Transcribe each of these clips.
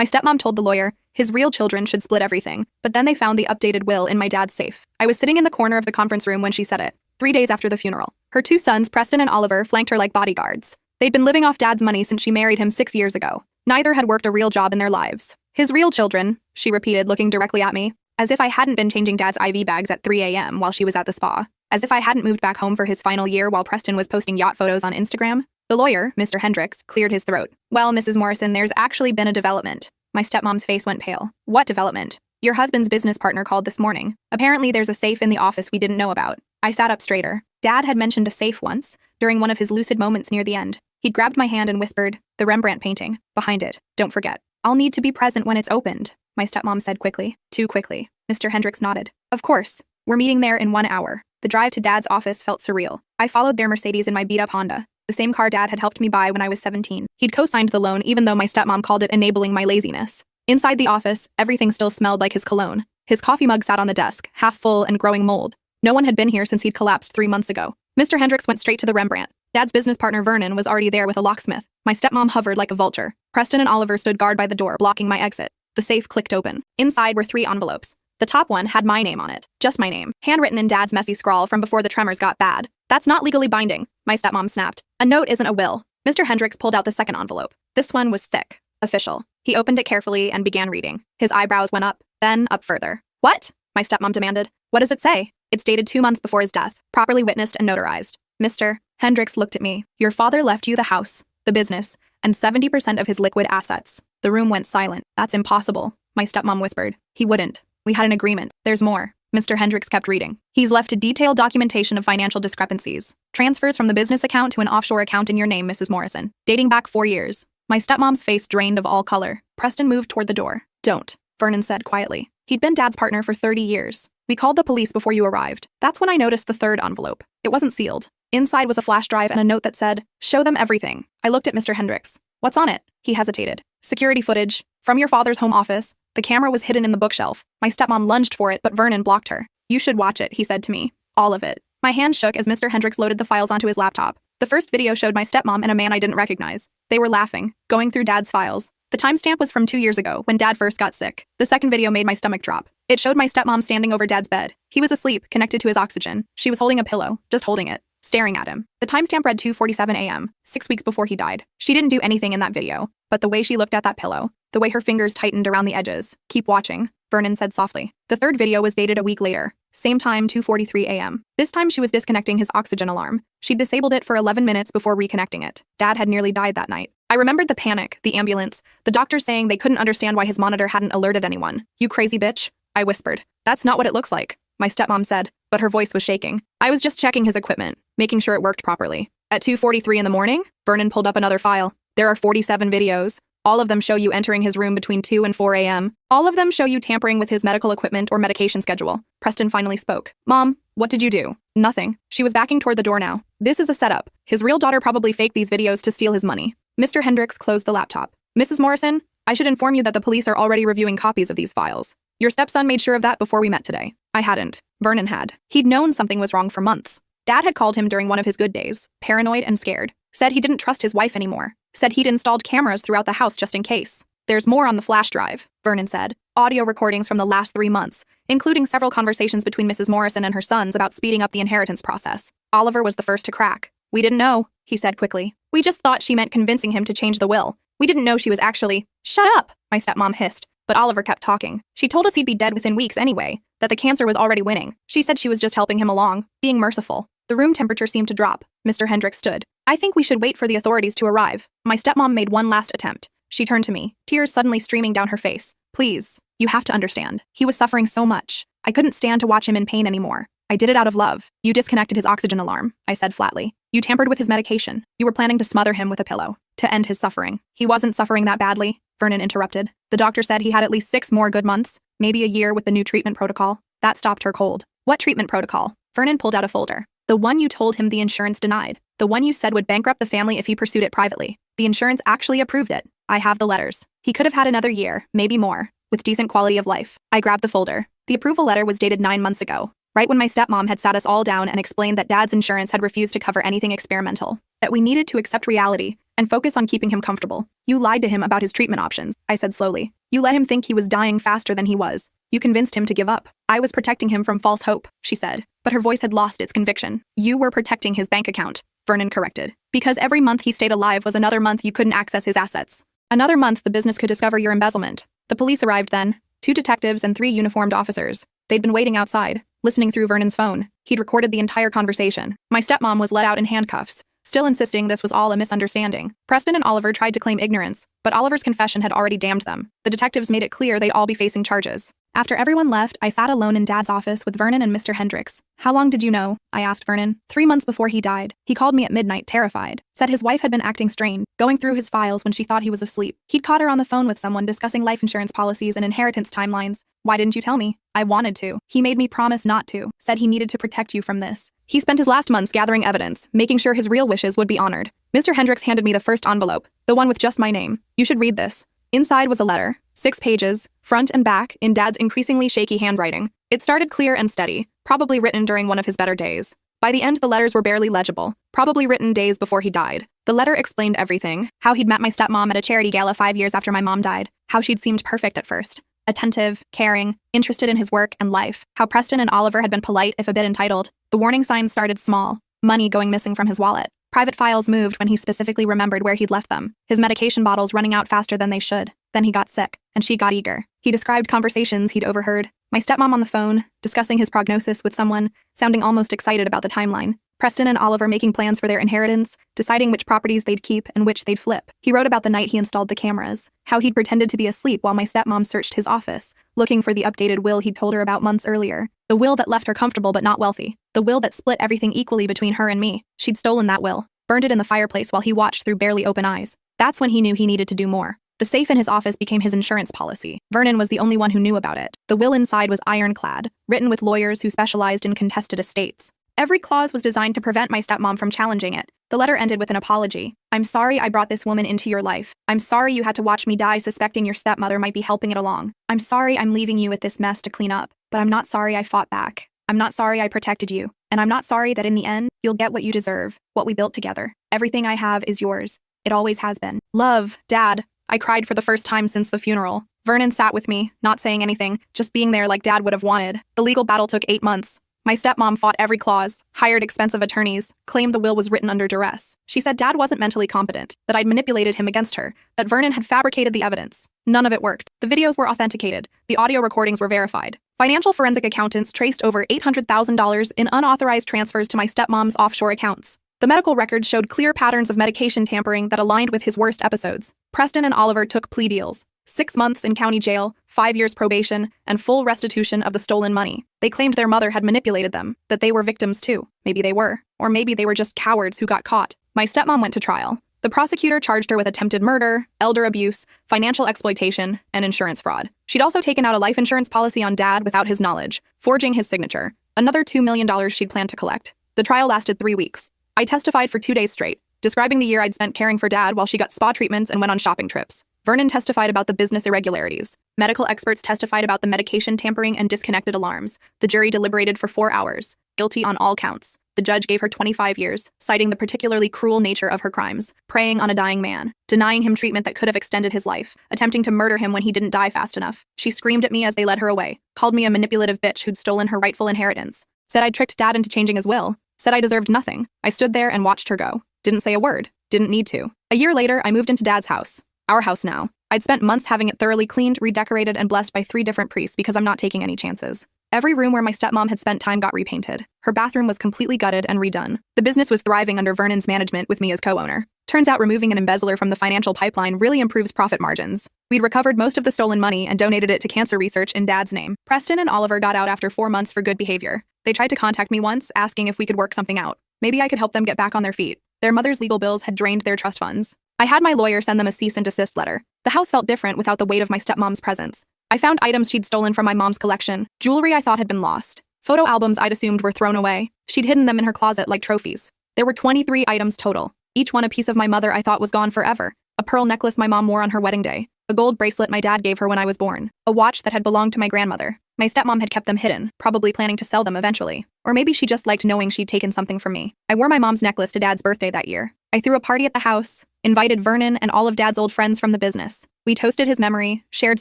My stepmom told the lawyer his real children should split everything, but then they found the updated will in my dad's safe. I was sitting in the corner of the conference room when she said it, 3 days after the funeral. Her 2 sons, Preston and Oliver, flanked her like bodyguards. They'd been living off dad's money since she married him 6 years ago. Neither had worked a real job in their lives. His real children, she repeated, looking directly at me, as if I hadn't been changing dad's IV bags at 3 a.m. while she was at the spa. As if I hadn't moved back home for his final year while Preston was posting yacht photos on Instagram. The lawyer, Mr. Hendricks, cleared his throat. Well, Mrs. Morrison, there's actually been a development. My stepmom's face went pale. What development? Your husband's business partner called this morning. Apparently there's a safe in the office we didn't know about. I sat up straighter. Dad had mentioned a safe once, during one of his lucid moments near the end. He'd grabbed my hand and whispered, the Rembrandt painting, behind it. Don't forget. I'll need to be present when it's opened, my stepmom said quickly. Too quickly. Mr. Hendricks nodded. Of course. We're meeting there in 1 hour. The drive to Dad's office felt surreal. I followed their Mercedes in my beat-up Honda, the same car Dad had helped me buy when I was 17. He'd co-signed the loan even though my stepmom called it enabling my laziness. Inside the office, everything still smelled like his cologne. His coffee mug sat on the desk, half full and growing mold. No one had been here since he'd collapsed 3 months ago. Mr. Hendricks went straight to the Rembrandt. Dad's business partner Vernon was already there with a locksmith. My stepmom hovered like a vulture. Preston and Oliver stood guard by the door, blocking my exit. The safe clicked open. Inside were 3 envelopes. The top one had my name on it. Just my name. Handwritten in Dad's messy scrawl from before the tremors got bad. That's not legally binding, my stepmom snapped. A note isn't a will. Mr. Hendricks pulled out the second envelope. This one was thick. Official. He opened it carefully and began reading. His eyebrows went up, then up further. What? My stepmom demanded. What does it say? It's dated 2 months before his death, properly witnessed and notarized. Mr. Hendricks looked at me. Your father left you the house, the business, and 70% of his liquid assets. The room went silent. That's impossible, my stepmom whispered. He wouldn't. We had an agreement. There's more. Mr. Hendricks kept reading. He's left a detailed documentation of financial discrepancies. Transfers from the business account to an offshore account in your name, Mrs. Morrison, dating back 4 years. My stepmom's face drained of all color. Preston moved toward the door. Don't, Vernon said quietly. He'd been Dad's partner for 30 years. We called the police before you arrived. That's when I noticed the third envelope. It wasn't sealed. Inside was a flash drive and a note that said, show them everything. I looked at Mr. Hendricks. What's on it? He hesitated. Security footage. From your father's home office. The camera was hidden in the bookshelf. My stepmom lunged for it, but Vernon blocked her. You should watch it, he said to me. All of it. My hand shook as Mr. Hendricks loaded the files onto his laptop. The first video showed my stepmom and a man I didn't recognize. They were laughing, going through Dad's files. The timestamp was from 2 years ago, when Dad first got sick. The second video made my stomach drop. It showed my stepmom standing over Dad's bed. He was asleep, connected to his oxygen. She was holding a pillow, just holding it, staring at him. The timestamp read 2:47 a.m., 6 weeks before he died. She didn't do anything in that video, but the way she looked at that pillow, the way her fingers tightened around the edges. Keep watching, Vernon said softly. The third video was dated a week later. Same time, 2:43 a.m. This time she was disconnecting his oxygen alarm. She'd disabled it for 11 minutes before reconnecting it. Dad had nearly died that night. I remembered the panic, the ambulance, the doctor saying they couldn't understand why his monitor hadn't alerted anyone. You crazy bitch, I whispered. That's not what it looks like, my stepmom said, but her voice was shaking. I was just checking his equipment, making sure it worked properly. At 2:43 in the morning, Vernon pulled up another file. There are 47 videos. All of them show you entering his room between 2 and 4 a.m. All of them show you tampering with his medical equipment or medication schedule. Preston finally spoke. Mom, what did you do? Nothing. She was backing toward the door now. This is a setup. His real daughter probably faked these videos to steal his money. Mr. Hendricks closed the laptop. Mrs. Morrison, I should inform you that the police are already reviewing copies of these files. Your stepson made sure of that before we met today. I hadn't. Vernon had. He'd known something was wrong for months. Dad had called him during one of his good days, paranoid and scared. Said he didn't trust his wife anymore. Said he'd installed cameras throughout the house just in case. There's more on the flash drive, Vernon said. Audio recordings from the last 3 months, including several conversations between Mrs. Morrison and her sons about speeding up the inheritance process. Oliver was the first to crack. We didn't know, he said quickly. We just thought she meant convincing him to change the will. We didn't know she was actually— Shut up, my stepmom hissed. But Oliver kept talking. She told us he'd be dead within weeks anyway, that the cancer was already winning. She said she was just helping him along, being merciful. The room temperature seemed to drop. Mr. Hendricks stood. I think we should wait for the authorities to arrive. My stepmom made one last attempt. She turned to me, tears suddenly streaming down her face. Please, you have to understand. He was suffering so much. I couldn't stand to watch him in pain anymore. I did it out of love. You disconnected his oxygen alarm, I said flatly. You tampered with his medication. You were planning to smother him with a pillow, to end his suffering. He wasn't suffering that badly, Vernon interrupted. The doctor said he had at least 6 more good months, maybe a year with the new treatment protocol. That stopped her cold. What treatment protocol? Vernon pulled out a folder. The one you told him the insurance denied. The one you said would bankrupt the family if he pursued it privately. The insurance actually approved it. I have the letters. He could have had another year, maybe more, with decent quality of life. I grabbed the folder. The approval letter was dated 9 months ago, right when my stepmom had sat us all down and explained that Dad's insurance had refused to cover anything experimental, that we needed to accept reality and focus on keeping him comfortable. You lied to him about his treatment options, I said slowly. You let him think he was dying faster than he was. You convinced him to give up. I was protecting him from false hope, she said, but her voice had lost its conviction. You were protecting his bank account, Vernon corrected. Because every month he stayed alive was another month you couldn't access his assets. Another month the business could discover your embezzlement. The police arrived then, 2 detectives and 3 uniformed officers. They'd been waiting outside, listening through Vernon's phone. He'd recorded the entire conversation. My stepmom was let out in handcuffs, still insisting this was all a misunderstanding. Preston and Oliver tried to claim ignorance, but Oliver's confession had already damned them. The detectives made it clear they'd all be facing charges. After everyone left, I sat alone in Dad's office with Vernon and Mr. Hendricks. How long did you know? I asked Vernon. 3 months before he died. He called me at midnight, terrified. Said his wife had been acting strained, going through his files when she thought he was asleep. He'd caught her on the phone with someone discussing life insurance policies and inheritance timelines. Why didn't you tell me? I wanted to. He made me promise not to. Said he needed to protect you from this. He spent his last months gathering evidence, making sure his real wishes would be honored. Mr. Hendricks handed me the first envelope, the one with just my name. You should read this. Inside was a letter, 6 pages, front and back, in Dad's increasingly shaky handwriting. It started clear and steady, probably written during one of his better days. By the end, the letters were barely legible, probably written days before he died. The letter explained everything: how he'd met my stepmom at a charity gala 5 years after my mom died, how she'd seemed perfect at first, attentive, caring, interested in his work and life, how Preston and Oliver had been polite if a bit entitled. The warning signs started small: money going missing from his wallet, private files moved when he specifically remembered where he'd left them, his medication bottles running out faster than they should. Then he got sick, and she got eager. He described conversations he'd overheard, my stepmom on the phone, discussing his prognosis with someone, sounding almost excited about the timeline. Preston and Oliver making plans for their inheritance, deciding which properties they'd keep and which they'd flip. He wrote about the night he installed the cameras, how he'd pretended to be asleep while my stepmom searched his office, looking for the updated will he'd told her about months earlier. The will that left her comfortable but not wealthy. The will that split everything equally between her and me. She'd stolen that will, burned it in the fireplace while he watched through barely open eyes. That's when he knew he needed to do more. The safe in his office became his insurance policy. Vernon was the only one who knew about it. The will inside was ironclad, written with lawyers who specialized in contested estates. Every clause was designed to prevent my stepmom from challenging it. The letter ended with an apology. I'm sorry I brought this woman into your life. I'm sorry you had to watch me die suspecting your stepmother might be helping it along. I'm sorry I'm leaving you with this mess to clean up. But I'm not sorry I fought back. I'm not sorry I protected you. And I'm not sorry that in the end, you'll get what you deserve, what we built together. Everything I have is yours. It always has been. Love, Dad. I cried for the first time since the funeral. Vernon sat with me, not saying anything, just being there like Dad would have wanted. The legal battle took 8 months. My stepmom fought every clause, hired expensive attorneys, claimed the will was written under duress. She said Dad wasn't mentally competent, that I'd manipulated him against her, that Vernon had fabricated the evidence. None of it worked. The videos were authenticated. The audio recordings were verified. Financial forensic accountants traced over $800,000 in unauthorized transfers to my stepmom's offshore accounts. The medical records showed clear patterns of medication tampering that aligned with his worst episodes. Preston and Oliver took plea deals: 6 months in county jail, 5 years probation, and full restitution of the stolen money. They claimed their mother had manipulated them, that they were victims too. Maybe they were. Or maybe they were just cowards who got caught. My stepmom went to trial. The prosecutor charged her with attempted murder, elder abuse, financial exploitation, and insurance fraud. She'd also taken out a life insurance policy on Dad without his knowledge, forging his signature. Another $2 million she'd planned to collect. The trial lasted 3 weeks. I testified for 2 days straight, describing the year I'd spent caring for Dad while she got spa treatments and went on shopping trips. Vernon testified about the business irregularities. Medical experts testified about the medication tampering and disconnected alarms. The jury deliberated for 4 hours. Guilty on all counts. The judge gave her 25 years, citing the particularly cruel nature of her crimes, preying on a dying man, denying him treatment that could have extended his life, attempting to murder him when he didn't die fast enough. She screamed at me as they led her away, called me a manipulative bitch who'd stolen her rightful inheritance, said I'd tricked Dad into changing his will, said I deserved nothing. I stood there and watched her go. Didn't say a word. Didn't need to. A year later, I moved into Dad's house. Our house now. I'd spent months having it thoroughly cleaned, redecorated, and blessed by 3 different priests because I'm not taking any chances. Every room where my stepmom had spent time got repainted. Her bathroom was completely gutted and redone. The business was thriving under Vernon's management with me as co-owner. Turns out removing an embezzler from the financial pipeline really improves profit margins. We'd recovered most of the stolen money and donated it to cancer research in Dad's name. Preston and Oliver got out after 4 months for good behavior. They tried to contact me once, asking if we could work something out. Maybe I could help them get back on their feet. Their mother's legal bills had drained their trust funds. I had my lawyer send them a cease and desist letter. The house felt different without the weight of my stepmom's presence. I found items she'd stolen from my mom's collection, jewelry I thought had been lost, photo albums I'd assumed were thrown away. She'd hidden them in her closet like trophies. There were 23 items total, each one a piece of my mother I thought was gone forever. A pearl necklace my mom wore on her wedding day, a gold bracelet my dad gave her when I was born, a watch that had belonged to my grandmother. My stepmom had kept them hidden, probably planning to sell them eventually. Or maybe she just liked knowing she'd taken something from me. I wore my mom's necklace to Dad's birthday that year. I threw a party at the house, invited Vernon and all of Dad's old friends from the business. We toasted his memory, shared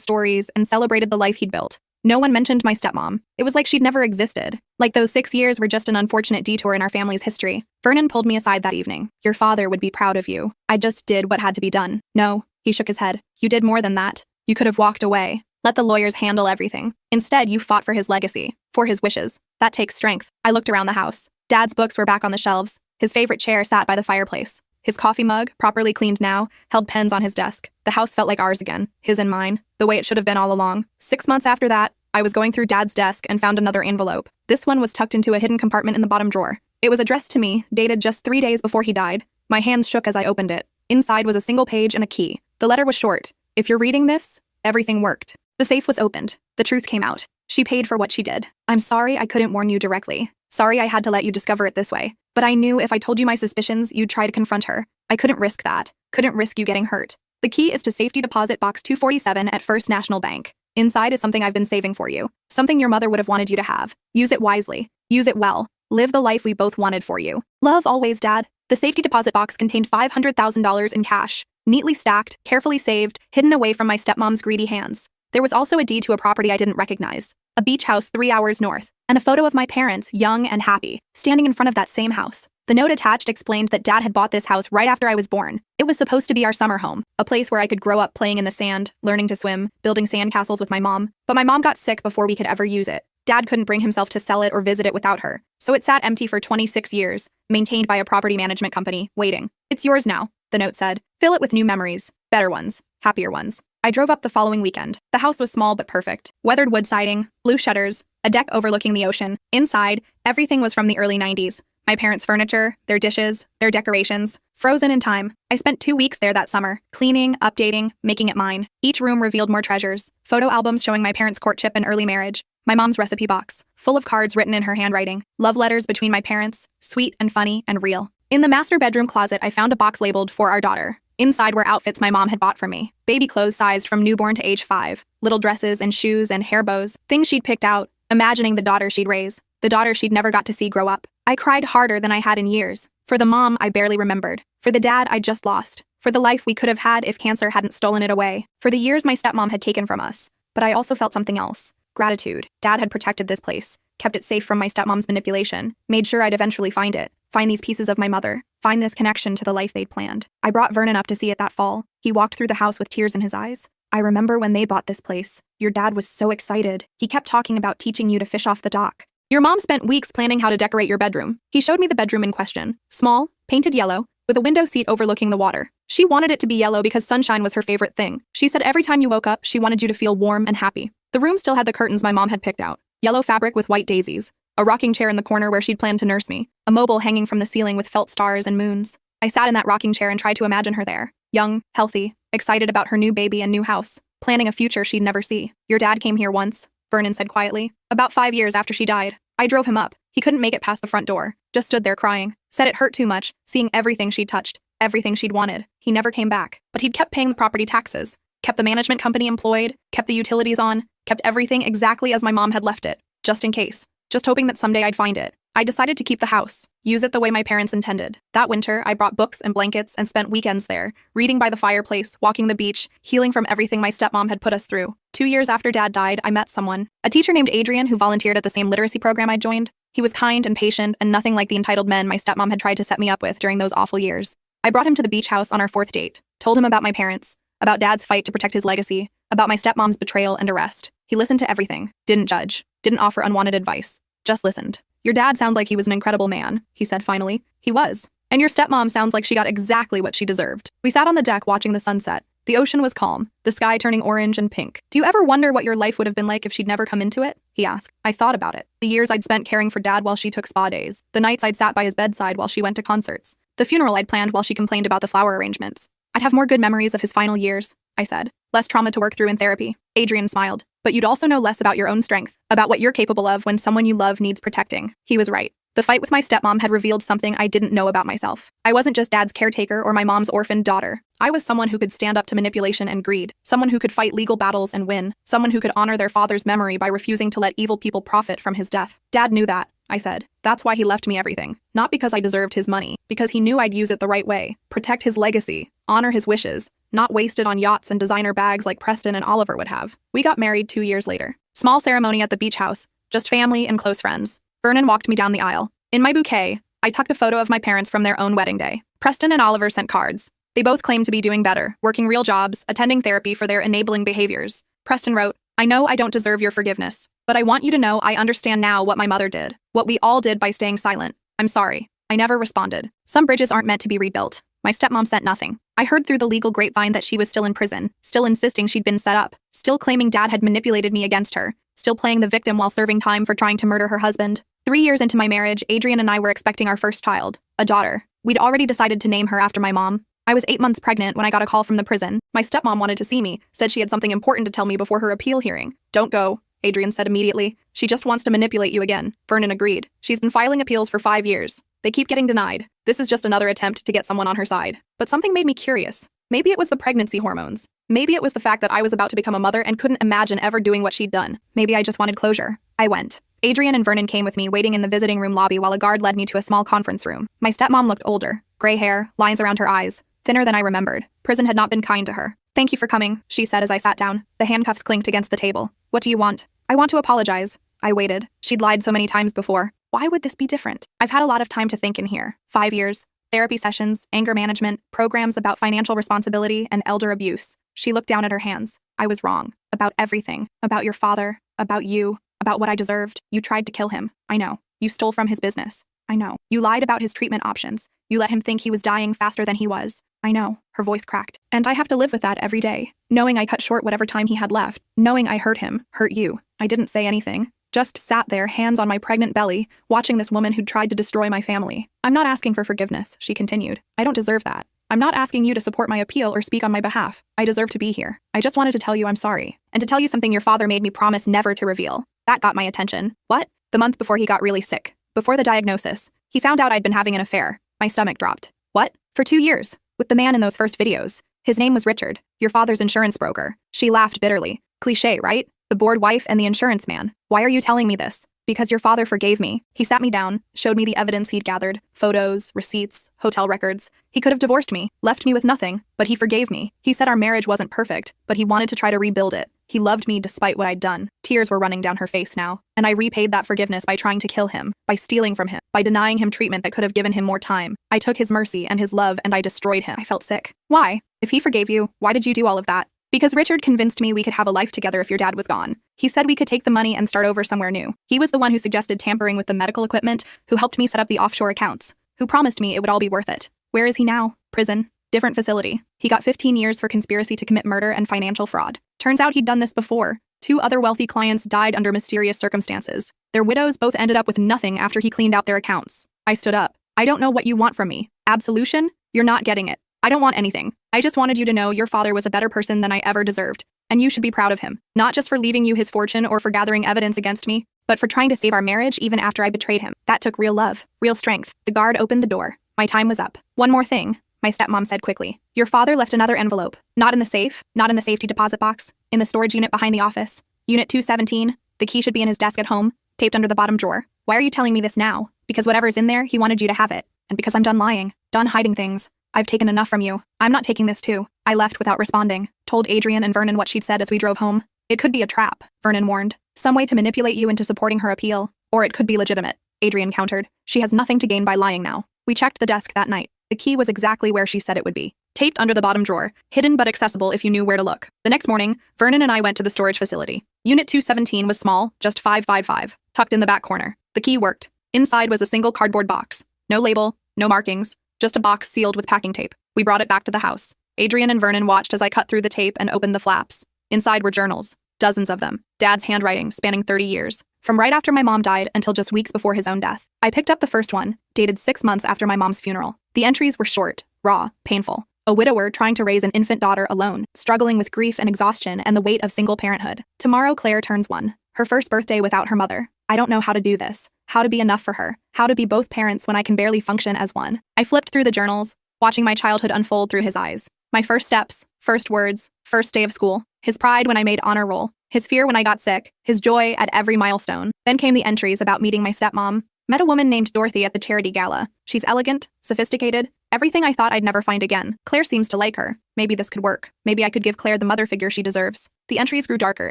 stories, and celebrated the life he'd built. No one mentioned my stepmom. It was like she'd never existed. Like those 6 years were just an unfortunate detour in our family's history. Vernon pulled me aside that evening. Your father would be proud of you. I just did what had to be done. No, he shook his head. You did more than that. You could have walked away. Let the lawyers handle everything. Instead, you fought for his legacy, for his wishes. That takes strength. I looked around the house. Dad's books were back on the shelves. His favorite chair sat by the fireplace. His coffee mug, properly cleaned now, held pens on his desk. The house felt like ours again, his and mine, the way it should have been all along. 6 months after that, I was going through Dad's desk and found another envelope. This one was tucked into a hidden compartment in the bottom drawer. It was addressed to me, dated just 3 days before he died. My hands shook as I opened it. Inside was a single page and a key. The letter was short. If you're reading this, everything worked. The safe was opened. The truth came out. She paid for what she did. I'm sorry I couldn't warn you directly. Sorry I had to let you discover it this way. But I knew if I told you my suspicions, you'd try to confront her. I couldn't risk that. Couldn't risk you getting hurt. The key is to safety deposit box 247 at First National Bank. Inside is something I've been saving for you. Something your mother would have wanted you to have. Use it wisely. Use it well. Live the life we both wanted for you. Love always, Dad. The safety deposit box contained $500,000 in cash, neatly stacked, carefully saved, hidden away from my stepmom's greedy hands. There was also a deed to a property I didn't recognize, a beach house 3 hours north, and a photo of my parents, young and happy, standing in front of that same house. The note attached explained that Dad had bought this house right after I was born. It was supposed to be our summer home, a place where I could grow up playing in the sand, learning to swim, building sandcastles with my mom. But my mom got sick before we could ever use it. Dad couldn't bring himself to sell it or visit it without her, so it sat empty for 26 years, maintained by a property management company, waiting. It's yours now, the note said. Fill it with new memories, better ones, happier ones. I drove up the following weekend. The house was small but perfect. Weathered wood siding, blue shutters, a deck overlooking the ocean. Inside, everything was from the early 90s. My parents' furniture, their dishes, their decorations, frozen in time. I spent 2 weeks there that summer, cleaning, updating, making it mine. Each room revealed more treasures. Photo albums showing my parents' courtship and early marriage. My mom's recipe box, full of cards written in her handwriting. Love letters between my parents, sweet and funny and real. In the master bedroom closet, I found a box labeled "For Our Daughter." Inside were outfits my mom had bought for me. Baby clothes sized from newborn to age 5. Little dresses and shoes and hair bows. Things she'd picked out, imagining the daughter she'd raise. The daughter she'd never got to see grow up. I cried harder than I had in years. For the mom I barely remembered. For the dad I just lost. For the life we could have had if cancer hadn't stolen it away. For the years my stepmom had taken from us. But I also felt something else. Gratitude. Dad had protected this place. Kept it safe from my stepmom's manipulation. Made sure I'd eventually find it. Find these pieces of my mother. Find this connection to the life they'd planned. I brought Vernon up to see it that fall. He walked through the house with tears in his eyes. I remember when they bought this place. Your dad was so excited. He kept talking about teaching you to fish off the dock. Your mom spent weeks planning how to decorate your bedroom. He showed me the bedroom in question. Small, painted yellow, with a window seat overlooking the water. She wanted it to be yellow because sunshine was her favorite thing. She said every time you woke up, she wanted you to feel warm and happy. The room still had the curtains my mom had picked out. Yellow fabric with white daisies. A rocking chair in the corner where she'd planned to nurse me. A mobile hanging from the ceiling with felt stars and moons. I sat in that rocking chair and tried to imagine her there. Young, healthy, excited about her new baby and new house. Planning a future she'd never see. Your dad came here once, Vernon said quietly. About 5 years after she died. I drove him up. He couldn't make it past the front door. Just stood there crying. Said it hurt too much, seeing everything she'd touched. Everything she'd wanted. He never came back. But he'd kept paying the property taxes. Kept the management company employed. Kept the utilities on. Kept everything exactly as my mom had left it. Just in case. Just hoping that someday I'd find it. I decided to keep the house. Use it the way my parents intended. That winter, I brought books and blankets and spent weekends there, reading by the fireplace, walking the beach, healing from everything my stepmom had put us through. 2 years after Dad died, I met someone. A teacher named Adrian who volunteered at the same literacy program I'd joined. He was kind and patient and nothing like the entitled men my stepmom had tried to set me up with during those awful years. I brought him to the beach house on our 4th date. Told him about my parents. About Dad's fight to protect his legacy. About my stepmom's betrayal and arrest. He listened to everything. Didn't judge. Didn't offer unwanted advice. Just listened. Your dad sounds like he was an incredible man, he said finally. He was. And your stepmom sounds like she got exactly what she deserved. We sat on the deck watching the sunset. The ocean was calm, the sky turning orange and pink. Do you ever wonder what your life would have been like if she'd never come into it? He asked. I thought about it. The years I'd spent caring for Dad while she took spa days. The nights I'd sat by his bedside while she went to concerts. The funeral I'd planned while she complained about the flower arrangements. I'd have more good memories of his final years, I said. Less trauma to work through in therapy. Adrian smiled. But you'd also know less about your own strength, about what you're capable of when someone you love needs protecting. He was right. The fight with my stepmom had revealed something I didn't know about myself. I wasn't just Dad's caretaker or my mom's orphaned daughter. I was someone who could stand up to manipulation and greed. Someone who could fight legal battles and win. Someone who could honor their father's memory by refusing to let evil people profit from his death. Dad knew that, I said. That's why he left me everything. Not because I deserved his money, because he knew I'd use it the right way, protect his legacy, honor his wishes, not waste it on yachts and designer bags like Preston and Oliver would have. We got married 2 years later. Small ceremony at the beach house, just family and close friends. Vernon walked me down the aisle. In my bouquet, I tucked a photo of my parents from their own wedding day. Preston and Oliver sent cards. They both claimed to be doing better, working real jobs, attending therapy for their enabling behaviors. Preston wrote, "I know I don't deserve your forgiveness, but I want you to know I understand now what my mother did, what we all did by staying silent. I'm sorry." I never responded. Some bridges aren't meant to be rebuilt. My stepmom sent nothing. I heard through the legal grapevine that she was still in prison, still insisting she'd been set up, still claiming dad had manipulated me against her, still playing the victim while serving time for trying to murder her husband. 3 years into my marriage, Adrian and I were expecting our first child, a daughter. We'd already decided to name her after my mom. I was 8 months pregnant when I got a call from the prison. My stepmom wanted to see me, said she had something important to tell me before her appeal hearing. "Don't go," Adrian said immediately. "She just wants to manipulate you again." Vernon agreed. "She's been filing appeals for 5 years. They keep getting denied. This is just another attempt to get someone on her side." But something made me curious. Maybe it was the pregnancy hormones. Maybe it was the fact that I was about to become a mother and couldn't imagine ever doing what she'd done. Maybe I just wanted closure. I went. Adrian and Vernon came with me, waiting in the visiting room lobby while a guard led me to a small conference room. My stepmom looked older, gray hair, lines around her eyes, thinner than I remembered. Prison had not been kind to her. "Thank you for coming," she said as I sat down. The handcuffs clinked against the table. "What do you want?" "I want to apologize." I waited. She'd lied so many times before. Why would this be different? I've had a lot of time to think in here. 5 years. Therapy sessions, anger management, programs about financial responsibility and elder abuse. She looked down at her hands. "I was wrong. About everything. About your father. About you. About what I deserved. You tried to kill him. I know. You stole from his business. I know. You lied about his treatment options. You let him think he was dying faster than he was. I know." Her voice cracked. "And I have to live with that every day. Knowing I cut short whatever time he had left. Knowing I hurt him, hurt you." I didn't say anything. Just sat there, hands on my pregnant belly, watching this woman who'd tried to destroy my family. "I'm not asking for forgiveness," she continued. "I don't deserve that. I'm not asking you to support my appeal or speak on my behalf. I deserve to be here. I just wanted to tell you I'm sorry. And to tell you something your father made me promise never to reveal." That got my attention. "What?" "The month before he got really sick. Before the diagnosis. He found out I'd been having an affair." My stomach dropped. "What?" "For 2 years. With the man in those first videos. His name was Richard, your father's insurance broker." She laughed bitterly. "Cliché, right? The bored wife and the insurance man. Why are you telling me this?" "Because your father forgave me." He sat me down, showed me the evidence he'd gathered, photos, receipts, hotel records. He could have divorced me, left me with nothing, but he forgave me. He said our marriage wasn't perfect, but he wanted to try to rebuild it. He loved me despite what I'd done. Tears were running down her face now, and I repaid that forgiveness by trying to kill him, by stealing from him, by denying him treatment that could have given him more time. I took his mercy and his love and I destroyed him. I felt sick. Why? If he forgave you, why did you do all of that? Because Richard convinced me we could have a life together if your dad was gone. He said we could take the money and start over somewhere new. He was the one who suggested tampering with the medical equipment, who helped me set up the offshore accounts, who promised me it would all be worth it. Where is he now? Prison. Different facility. He got 15 years for conspiracy to commit murder and financial fraud. Turns out he'd done this before. 2 other wealthy clients died under mysterious circumstances. Their widows both ended up with nothing after he cleaned out their accounts. I stood up. "I don't know what you want from me. Absolution? You're not getting it. I don't want anything. I just wanted you to know your father was a better person than I ever deserved. And you should be proud of him. Not just for leaving you his fortune or for gathering evidence against me, but for trying to save our marriage even after I betrayed him. That took real love, real strength." The guard opened the door. My time was up. "One more thing," my stepmom said quickly. "Your father left another envelope. Not in the safe, not in the safety deposit box, in the storage unit behind the office. Unit 217. The key should be in his desk at home, taped under the bottom drawer. Why are you telling me this now? Because whatever's in there, he wanted you to have it. And because I'm done lying, done hiding things. I've taken enough from you. I'm not taking this too." I left without responding, told Adrian and Vernon what she'd said as we drove home. "It could be a trap," Vernon warned. "Some way to manipulate you into supporting her appeal. Or it could be legitimate," Adrian countered. "She has nothing to gain by lying now." We checked the desk that night. The key was exactly where she said it would be. Taped under the bottom drawer, hidden but accessible if you knew where to look. The next morning, Vernon and I went to the storage facility. Unit 217 was small, just 555, tucked in the back corner. The key worked. Inside was a single cardboard box. No label, no markings, just a box sealed with packing tape. We brought it back to the house. Adrian and Vernon watched as I cut through the tape and opened the flaps. Inside were journals, dozens of them. Dad's handwriting spanning 30 years. From right after my mom died until just weeks before his own death. I picked up the first one, dated 6 months after my mom's funeral. The entries were short, raw, painful. A widower trying to raise an infant daughter alone, struggling with grief and exhaustion and the weight of single parenthood. "Tomorrow Claire turns 1. Her first birthday without her mother. I don't know how to do this. How to be enough for her. How to be both parents when I can barely function as one." I flipped through the journals, watching my childhood unfold through his eyes. My first steps, first words, first day of school. His pride when I made honor roll. His fear when I got sick. His joy at every milestone. Then came the entries about meeting my stepmom, Met a woman named Dorothy at the charity gala. She's elegant, sophisticated, everything I thought I'd never find again. Claire seems to like her. Maybe this could work. Maybe I could give Claire the mother figure she deserves. The entries grew darker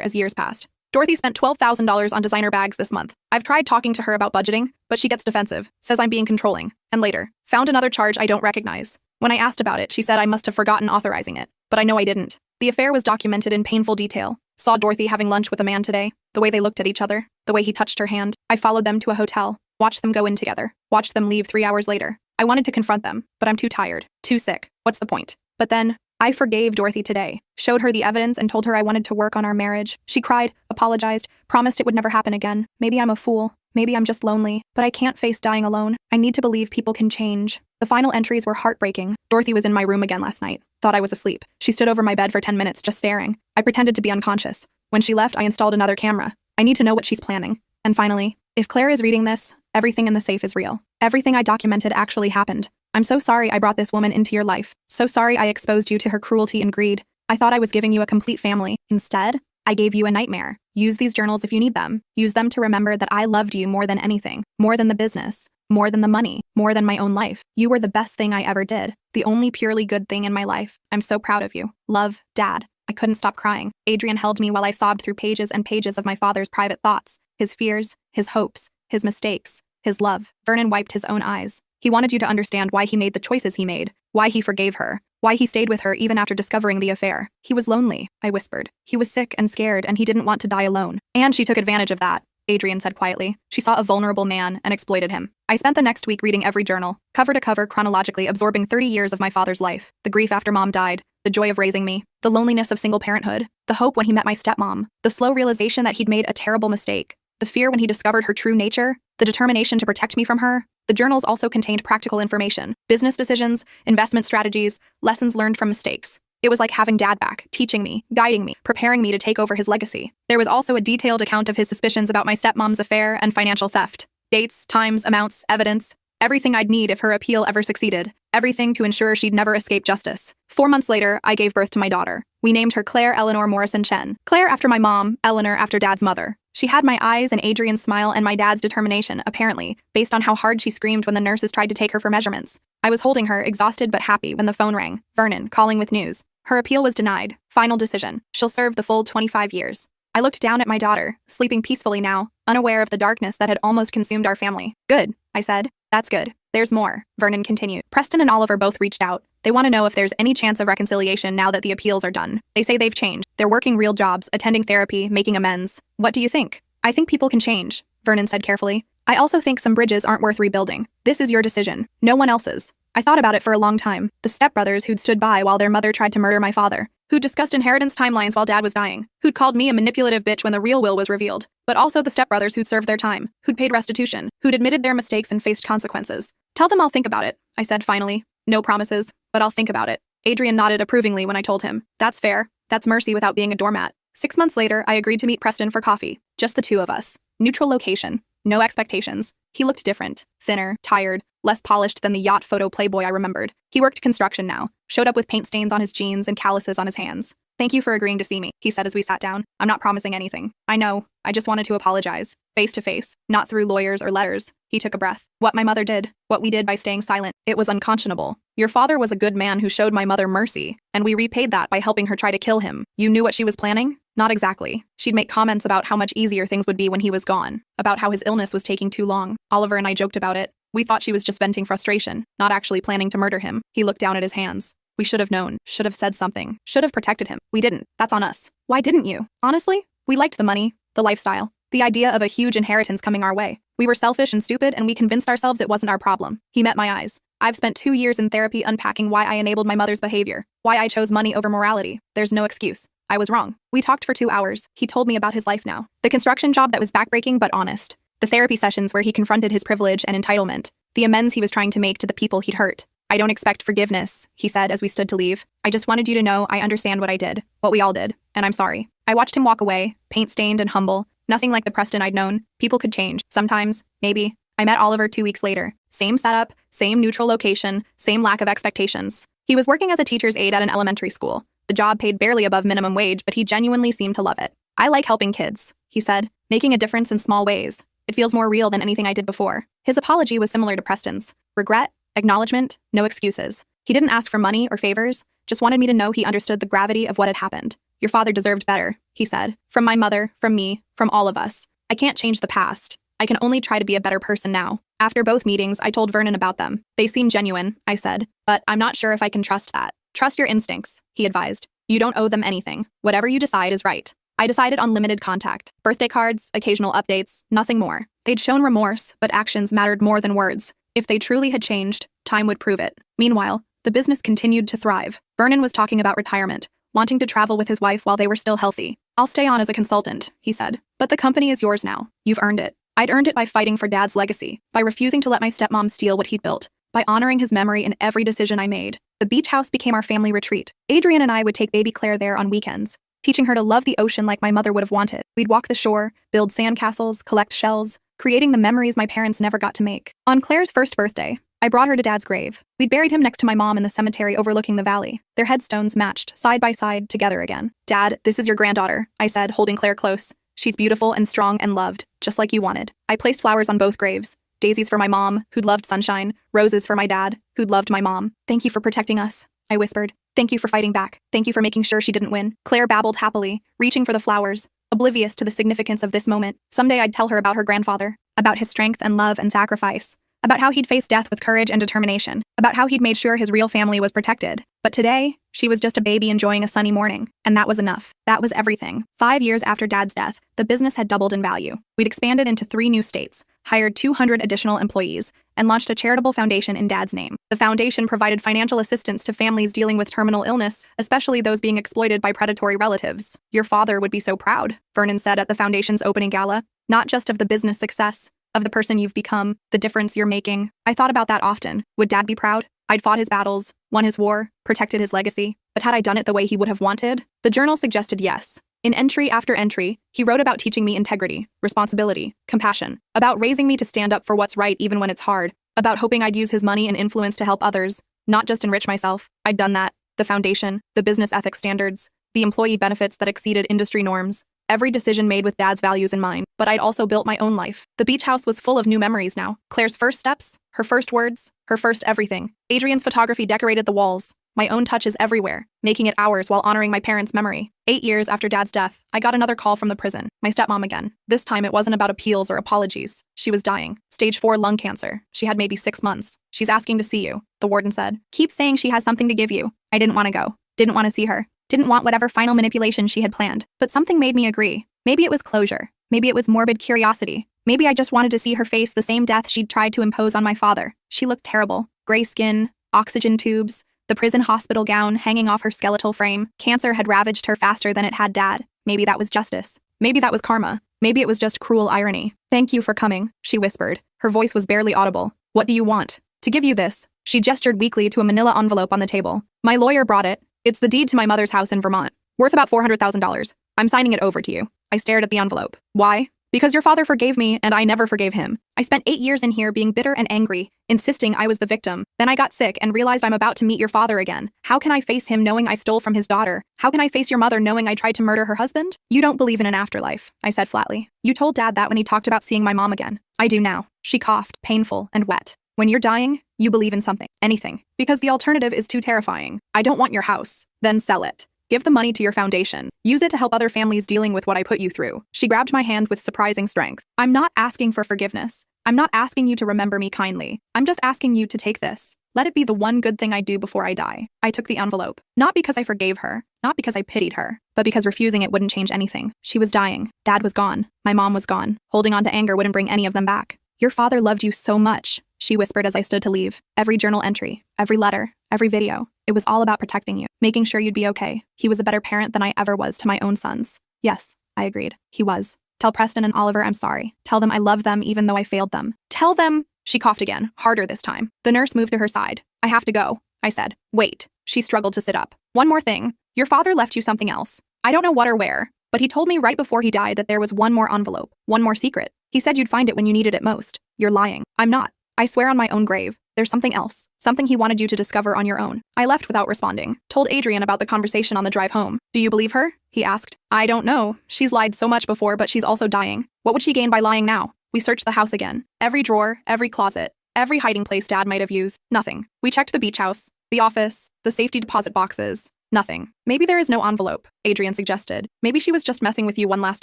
as years passed. Dorothy spent $12,000 on designer bags this month. I've tried talking to her about budgeting, but she gets defensive, says I'm being controlling, and later, found another charge I don't recognize. When I asked about it, she said I must have forgotten authorizing it, but I know I didn't. The affair was documented in painful detail. Saw Dorothy having lunch with a man today, the way they looked at each other, the way he touched her hand. I followed them to a hotel, watched them go in together, watched them leave 3 hours later. I wanted to confront them, but I'm too tired, too sick. What's the point? But then, I forgave Dorothy today, showed her the evidence and told her I wanted to work on our marriage. She cried, apologized, promised it would never happen again. Maybe I'm a fool. Maybe I'm just lonely, but I can't face dying alone. I need to believe people can change. The final entries were heartbreaking. Dorothy was in my room again last night. Thought I was asleep. She stood over my bed for 10 minutes just staring. I pretended to be unconscious. When she left, I installed another camera. I need to know what she's planning. And finally, if Claire is reading this, everything in the safe is real. Everything I documented actually happened. I'm so sorry I brought this woman into your life. So sorry I exposed you to her cruelty and greed. I thought I was giving you a complete family. Instead, I gave you a nightmare. Use these journals if you need them. Use them to remember that I loved you more than anything, more than the business, more than the money, more than my own life. You were the best thing I ever did, the only purely good thing in my life. I'm so proud of you. Love, Dad. I couldn't stop crying. Adrian held me while I sobbed through pages and pages of my father's private thoughts, his fears, his hopes, his mistakes, his love. Vernon wiped his own eyes. He wanted you to understand why he made the choices he made, why he forgave her, why he stayed with her even after discovering the affair. He was lonely, I whispered. He was sick and scared, and he didn't want to die alone. And she took advantage of that, Adrian said quietly. She saw a vulnerable man and exploited him. I spent the next week reading every journal, cover to cover chronologically, absorbing 30 years of my father's life, the grief after Mom died, the joy of raising me, the loneliness of single parenthood, the hope when he met my stepmom, the slow realization that he'd made a terrible mistake, the fear when he discovered her true nature, the determination to protect me from her. The journals also contained practical information, business decisions, investment strategies, lessons learned from mistakes. It was like having Dad back, teaching me, guiding me, preparing me to take over his legacy. There was also a detailed account of his suspicions about my stepmom's affair and financial theft. Dates, times, amounts, evidence, everything I'd need if her appeal ever succeeded. Everything to ensure she'd never escape justice. 4 months later, I gave birth to my daughter. We named her Claire Eleanor Morrison Chen. Claire after my mom, Eleanor after Dad's mother. She had my eyes and Adrian's smile and my dad's determination, apparently, based on how hard she screamed when the nurses tried to take her for measurements. I was holding her, exhausted but happy, when the phone rang. Vernon, calling with news. Her appeal was denied. Final decision. She'll serve the full 25 years. I looked down at my daughter, sleeping peacefully now, unaware of the darkness that had almost consumed our family. Good, I said. That's good. There's more, Vernon continued. Preston and Oliver both reached out. They want to know if there's any chance of reconciliation now that the appeals are done. They say they've changed. They're working real jobs, attending therapy, making amends. What do you think? I think people can change, Vernon said carefully. I also think some bridges aren't worth rebuilding. This is your decision, no one else's. I thought about it for a long time. The stepbrothers who'd stood by while their mother tried to murder my father, who'd discussed inheritance timelines while Dad was dying, who'd called me a manipulative bitch when the real will was revealed, but also the stepbrothers who'd served their time, who'd paid restitution, who'd admitted their mistakes and faced consequences. Tell them I'll think about it, I said finally. No promises, but I'll think about it. Adrian nodded approvingly when I told him. That's fair. That's mercy without being a doormat. 6 months later, I agreed to meet Preston for coffee. Just the two of us. Neutral location. No expectations. He looked different, thinner, tired, less polished than the yacht photo playboy I remembered. He worked construction now, showed up with paint stains on his jeans and calluses on his hands. Thank you for agreeing to see me, he said as we sat down. I'm not promising anything. I know. I just wanted to apologize. Face to face, not through lawyers or letters. He took a breath. What my mother did, what we did by staying silent, it was unconscionable. Your father was a good man who showed my mother mercy, and we repaid that by helping her try to kill him. You knew what she was planning? Not exactly. She'd make comments about how much easier things would be when he was gone, about how his illness was taking too long. Oliver and I joked about it. We thought she was just venting frustration, not actually planning to murder him. He looked down at his hands. We should have known, should have said something, should have protected him. We didn't. That's on us. Why didn't you? Honestly, we liked the money, the lifestyle, the idea of a huge inheritance coming our way. We were selfish and stupid, and we convinced ourselves it wasn't our problem. He met my eyes. I've spent 2 years in therapy unpacking why I enabled my mother's behavior, why I chose money over morality. There's no excuse. I was wrong. We talked for 2 hours. He told me about his life now. The construction job that was backbreaking but honest. The therapy sessions where he confronted his privilege and entitlement. The amends he was trying to make to the people he'd hurt. I don't expect forgiveness, he said as we stood to leave. I just wanted you to know I understand what I did, what we all did, and I'm sorry. I watched him walk away, paint-stained and humble, nothing like the Preston I'd known. People could change. Sometimes, maybe. I met Oliver 2 weeks later. Same setup, same neutral location, same lack of expectations. He was working as a teacher's aide at an elementary school. The job paid barely above minimum wage, but he genuinely seemed to love it. I like helping kids, he said, making a difference in small ways. It feels more real than anything I did before. His apology was similar to Preston's. Regret, acknowledgement, no excuses. He didn't ask for money or favors, just wanted me to know he understood the gravity of what had happened. Your father deserved better, he said. From my mother, from me, from all of us. I can't change the past. I can only try to be a better person now. After both meetings, I told Vernon about them. They seem genuine, I said, but I'm not sure if I can trust that. Trust your instincts, he advised. You don't owe them anything. Whatever you decide is right. I decided on limited contact. Birthday cards, occasional updates, nothing more. They'd shown remorse, but actions mattered more than words. If they truly had changed, time would prove it. Meanwhile, the business continued to thrive. Vernon was talking about retirement, wanting to travel with his wife while they were still healthy. I'll stay on as a consultant, he said. But the company is yours now. You've earned it. I'd earned it by fighting for Dad's legacy, by refusing to let my stepmom steal what he'd built, by honoring his memory in every decision I made. The beach house became our family retreat. Adrian and I would take baby Claire there on weekends, teaching her to love the ocean like my mother would have wanted. We'd walk the shore, build sandcastles, collect shells, creating the memories my parents never got to make. On Claire's first birthday, I brought her to Dad's grave. We'd buried him next to my mom in the cemetery overlooking the valley. Their headstones matched, side by side, together again. Dad, this is your granddaughter, I said, holding Claire close. She's beautiful and strong and loved, just like you wanted. I placed flowers on both graves. Daisies for my mom, who'd loved sunshine. Roses for my dad, who'd loved my mom. Thank you for protecting us, I whispered. Thank you for fighting back. Thank you for making sure she didn't win. Claire babbled happily, reaching for the flowers, oblivious to the significance of this moment. Someday I'd tell her about her grandfather, about his strength and love and sacrifice, about how he'd faced death with courage and determination, about how he'd made sure his real family was protected. But today, she was just a baby enjoying a sunny morning, and that was enough. That was everything. 5 years after Dad's death, the business had doubled in value. We'd expanded into 3 new states, hired 200 additional employees, and launched a charitable foundation in Dad's name. The foundation provided financial assistance to families dealing with terminal illness, especially those being exploited by predatory relatives. Your father would be so proud, Vernon said at the foundation's opening gala, not just of the business success, of the person you've become, the difference you're making. I thought about that often. Would Dad be proud? I'd fought his battles, won his war, protected his legacy, but had I done it the way he would have wanted? The journal suggested yes. In entry after entry, he wrote about teaching me integrity, responsibility, compassion, about raising me to stand up for what's right even when it's hard, about hoping I'd use his money and influence to help others, not just enrich myself. I'd done that. The foundation, the business ethics standards, the employee benefits that exceeded industry norms. Every decision made with Dad's values in mind, but I'd also built my own life. The beach house was full of new memories now. Claire's first steps, her first words, her first everything. Adrian's photography decorated the walls, my own touches everywhere, making it ours while honoring my parents' memory. 8 years after Dad's death, I got another call from the prison. My stepmom again. This time it wasn't about appeals or apologies. She was dying. Stage 4 lung cancer. She had maybe 6 months. She's asking to see you, the warden said. Keep saying she has something to give you. I didn't want to go. Didn't want to see her. Didn't want whatever final manipulation she had planned. But something made me agree. Maybe it was closure. Maybe it was morbid curiosity. Maybe I just wanted to see her face the same death she'd tried to impose on my father. She looked terrible. Gray skin, oxygen tubes, the prison hospital gown hanging off her skeletal frame. Cancer had ravaged her faster than it had Dad. Maybe that was justice. Maybe that was karma. Maybe it was just cruel irony. Thank you for coming, she whispered. Her voice was barely audible. What do you want? To give you this. She gestured weakly to a manila envelope on the table. My lawyer brought it. It's the deed to my mother's house in Vermont. Worth about $400,000. I'm signing it over to you. I stared at the envelope. Why? Because your father forgave me and I never forgave him. I spent 8 years in here being bitter and angry, insisting I was the victim. Then I got sick and realized I'm about to meet your father again. How can I face him knowing I stole from his daughter? How can I face your mother knowing I tried to murder her husband? You don't believe in an afterlife, I said flatly. You told Dad that when he talked about seeing my mom again. I do now. She coughed, painful and wet. When you're dying, you believe in something, anything, because the alternative is too terrifying. I don't want your house. Then sell it. Give the money to your foundation. Use it to help other families dealing with what I put you through. She grabbed my hand with surprising strength. I'm not asking for forgiveness. I'm not asking you to remember me kindly. I'm just asking you to take this. Let it be the one good thing I do before I die. I took the envelope. Not because I forgave her, not because I pitied her, but because refusing it wouldn't change anything. She was dying. Dad was gone. My mom was gone. Holding on to anger wouldn't bring any of them back. Your father loved you so much, she whispered as I stood to leave. Every journal entry, every letter, every video. It was all about protecting you, making sure you'd be okay. He was a better parent than I ever was to my own sons. Yes, I agreed. He was. Tell Preston and Oliver I'm sorry. Tell them I love them even though I failed them. Tell them. She coughed again, harder this time. The nurse moved to her side. I have to go, I said. Wait. She struggled to sit up. One more thing. Your father left you something else. I don't know what or where, but he told me right before he died that there was one more envelope, one more secret. He said you'd find it when you needed it most. You're lying. I'm not. I swear on my own grave. There's something else. Something he wanted you to discover on your own. I left without responding. Told Adrian about the conversation on the drive home. Do you believe her? He asked. I don't know. She's lied so much before, but she's also dying. What would she gain by lying now? We searched the house again. Every drawer, every closet, every hiding place Dad might have used. Nothing. We checked the beach house, the office, the safety deposit boxes. Nothing. Maybe there is no envelope, Adrian suggested. Maybe she was just messing with you one last